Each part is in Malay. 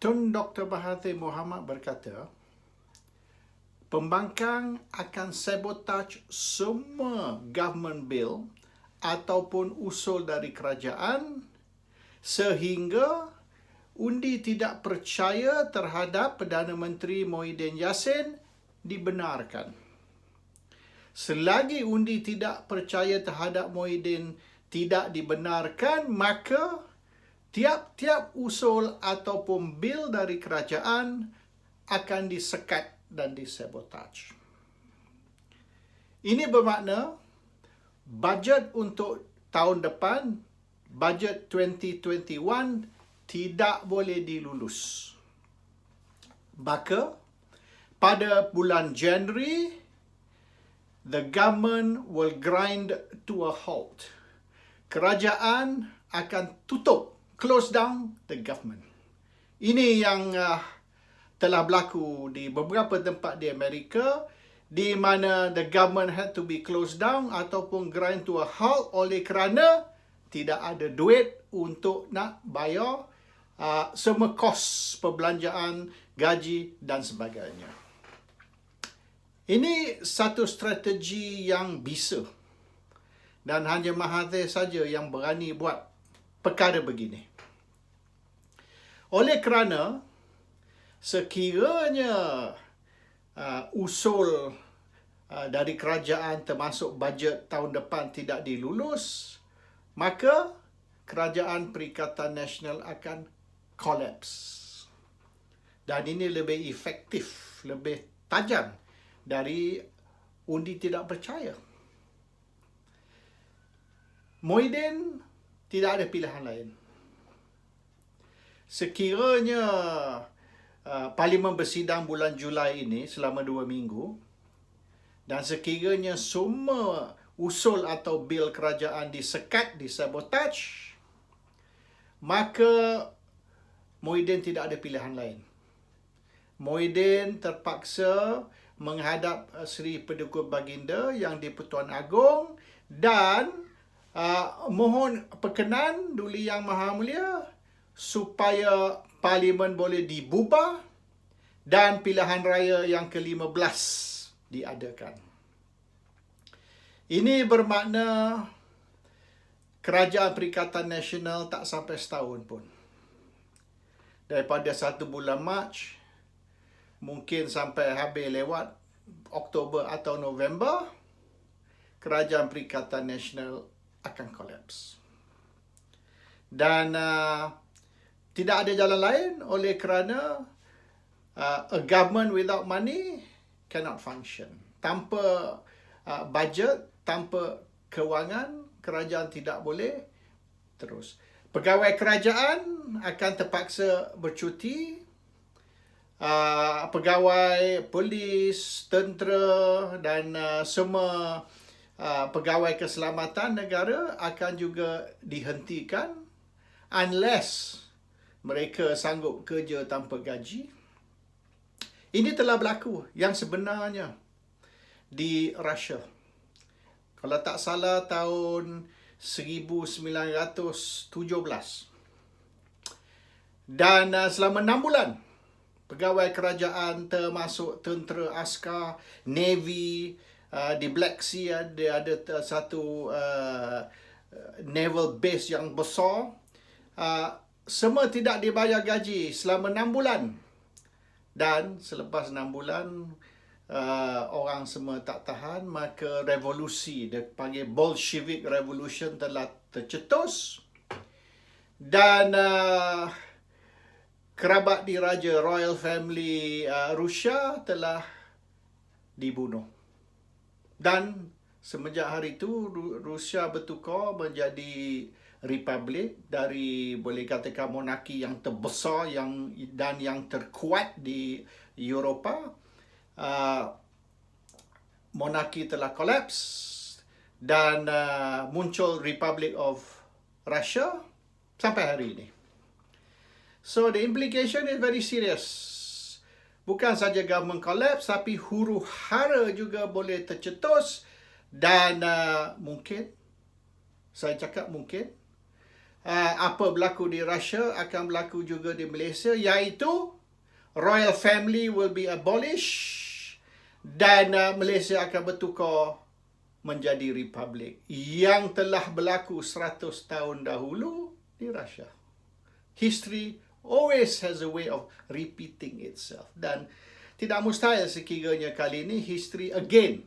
Tun Dr. Mahathir Mohamad berkata, pembangkang akan sabotage semua government bill ataupun usul dari kerajaan sehingga undi tidak percaya terhadap Perdana Menteri Muhyiddin Yassin dibenarkan. Selagi undi tidak percaya terhadap Muhyiddin tidak dibenarkan, maka tiap-tiap usul ataupun bil dari kerajaan akan disekat dan disabotage. Ini bermakna bajet untuk tahun depan, bajet 2021 tidak boleh dilulus. Maka pada bulan Januari, the government will grind to a halt. Kerajaan akan tutup, close down the government. Ini yang telah berlaku di beberapa tempat di Amerika, di mana the government had to be closed down ataupun grind to a halt oleh kerana tidak ada duit untuk nak bayar semua kos perbelanjaan, gaji dan sebagainya. Ini satu strategi yang bisa dan hanya Mahathir saja yang berani buat perkara begini. Oleh kerana sekiranya usul dari kerajaan termasuk bajet tahun depan tidak dilulus, maka Kerajaan Perikatan Nasional akan collapse. Dan ini lebih efektif, lebih tajam dari undi tidak percaya. Muhyiddin tidak ada pilihan lain. Sekiranya Parlimen bersidang bulan Julai ini selama 2 minggu dan sekiranya semua usul atau bil kerajaan disekat, disabotage, maka Muhyiddin tidak ada pilihan lain. Muhyiddin terpaksa menghadap Seri Paduka Baginda yang di-Pertuan Agong dan mohon perkenan Duli Yang Maha Mulia supaya Parlimen boleh dibubar dan pilihan raya yang ke-15 diadakan. Ini bermakna Kerajaan Perikatan Nasional tak sampai setahun pun. Daripada 1 bulan Mac, mungkin sampai habis lewat Oktober atau November, Kerajaan Perikatan Nasional akan kolaps. Dan tidak ada jalan lain oleh kerana a government without money cannot function. Tanpa bajet, tanpa kewangan, kerajaan tidak boleh terus. Pegawai kerajaan akan terpaksa bercuti. Pegawai polis, tentera dan semua pegawai keselamatan negara akan juga dihentikan unless mereka sanggup kerja tanpa gaji. Ini telah berlaku yang sebenarnya di Rusia. Kalau tak salah tahun 1917. Dan selama 6 bulan, pegawai kerajaan termasuk tentera askar, Navy, di Black Sea ada satu naval base yang besar. Semua tidak dibayar gaji selama 6 bulan. Dan selepas 6 bulan, orang semua tak tahan, maka revolusi, dia panggil Bolshevik Revolution, telah tercetus. Dan kerabat diraja Royal Family Rusia telah dibunuh. Dan semenjak hari itu, Rusia bertukar menjadi republik dari, boleh katakan, monarki yang terbesar dan yang terkuat di Eropah. Monarki telah kolaps dan muncul Republic of Russia sampai hari ini. So the implication is very serious. Bukan saja government collapse, tapi huru hara juga boleh tercetus dan mungkin, saya cakap mungkin, apa berlaku di Russia akan berlaku juga di Malaysia, iaitu royal family will be abolished dan Malaysia akan bertukar menjadi republik yang telah berlaku 100 tahun dahulu di Russia. History always has a way of repeating itself, dan tidak mustahil sekiranya kali ini history again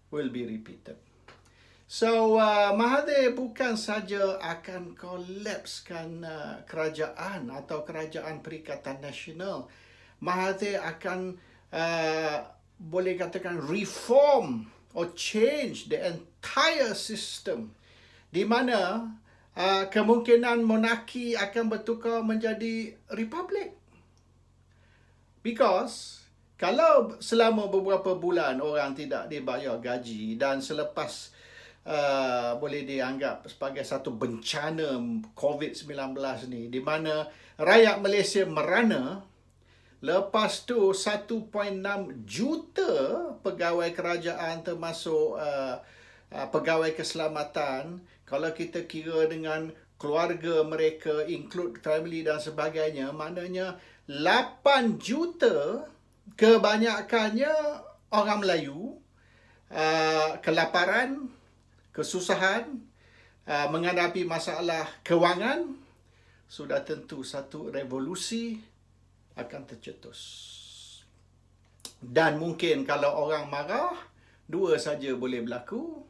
will be repeated. So, Mahathir bukan saja akan kolapskan kerajaan atau kerajaan Perikatan Nasional. Mahathir akan, boleh katakan, reform or change the entire system, di mana kemungkinan monarki akan bertukar menjadi republik. Because kalau selama beberapa bulan orang tidak dibayar gaji dan selepas boleh dianggap sebagai satu bencana COVID-19 ni, di mana rakyat Malaysia merana, lepas tu 1.6 juta pegawai kerajaan termasuk pegawai keselamatan, kalau kita kira dengan keluarga mereka, include family dan sebagainya, maknanya 8 juta kebanyakannya orang Melayu, kelaparan, kesusahan, menghadapi masalah kewangan, sudah tentu satu revolusi akan tercetus. Dan mungkin kalau orang marah, dua saja boleh berlaku.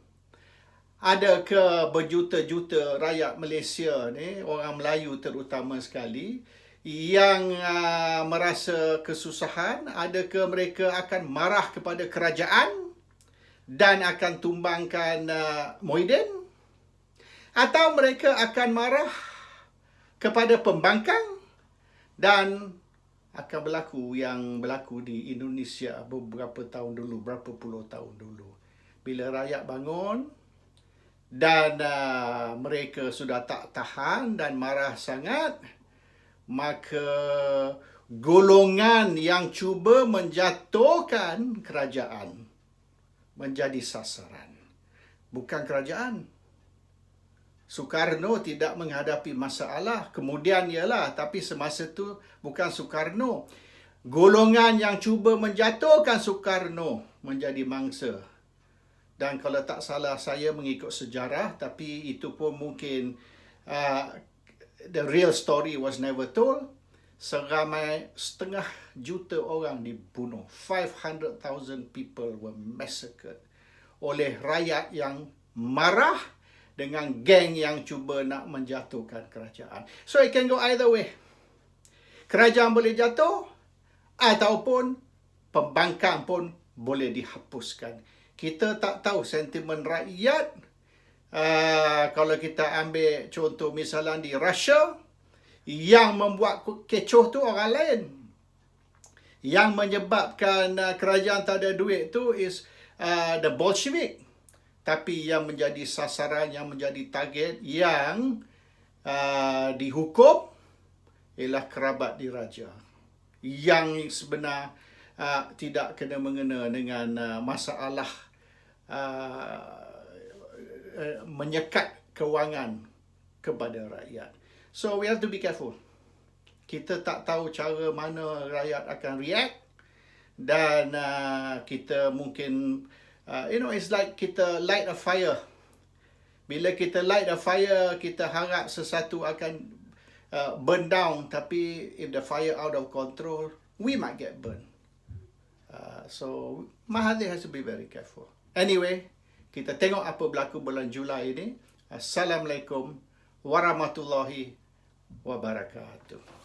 Ada ke berjuta-juta rakyat Malaysia ni, orang Melayu terutama sekali, yang merasa kesusahan? Adakah mereka akan marah kepada kerajaan dan akan tumbangkan Muhyiddin? Atau mereka akan marah kepada pembangkang dan akan berlaku yang berlaku di Indonesia beberapa tahun dulu, berapa puluh tahun dulu. Bila rakyat bangun dan mereka sudah tak tahan dan marah sangat, maka golongan yang cuba menjatuhkan kerajaan menjadi sasaran. Bukan kerajaan. Soekarno tidak menghadapi masalah. Kemudian ialah, tapi semasa itu bukan Soekarno. Golongan yang cuba menjatuhkan Soekarno menjadi mangsa. Dan kalau tak salah saya mengikut sejarah, tapi itu pun mungkin the real story was never told. Seramai 500,000 orang dibunuh. 500,000 people were massacred oleh rakyat yang marah dengan geng yang cuba nak menjatuhkan kerajaan. So it can go either way. Kerajaan boleh jatuh ataupun pembangkang pun boleh dihapuskan. Kita tak tahu sentimen rakyat. Kalau kita ambil contoh misalnya di Russia, yang membuat kecoh tu orang lain. Yang menyebabkan kerajaan tak ada duit tu is the Bolshevik. Tapi yang menjadi sasaran, yang menjadi target, yang dihukum ialah kerabat diraja. Yang sebenar tidak kena mengena dengan masalah menyekat kewangan kepada rakyat. So we have to be careful. Kita tak tahu cara mana rakyat akan react, dan kita mungkin it's like kita light a fire. Bila kita light a fire, kita harap sesuatu akan burn down, tapi if the fire out of control, we might get burned. So Mahathir has to be very careful. Anyway, kita tengok apa berlaku bulan Julai ini. Assalamualaikum warahmatullahi wabarakatuh.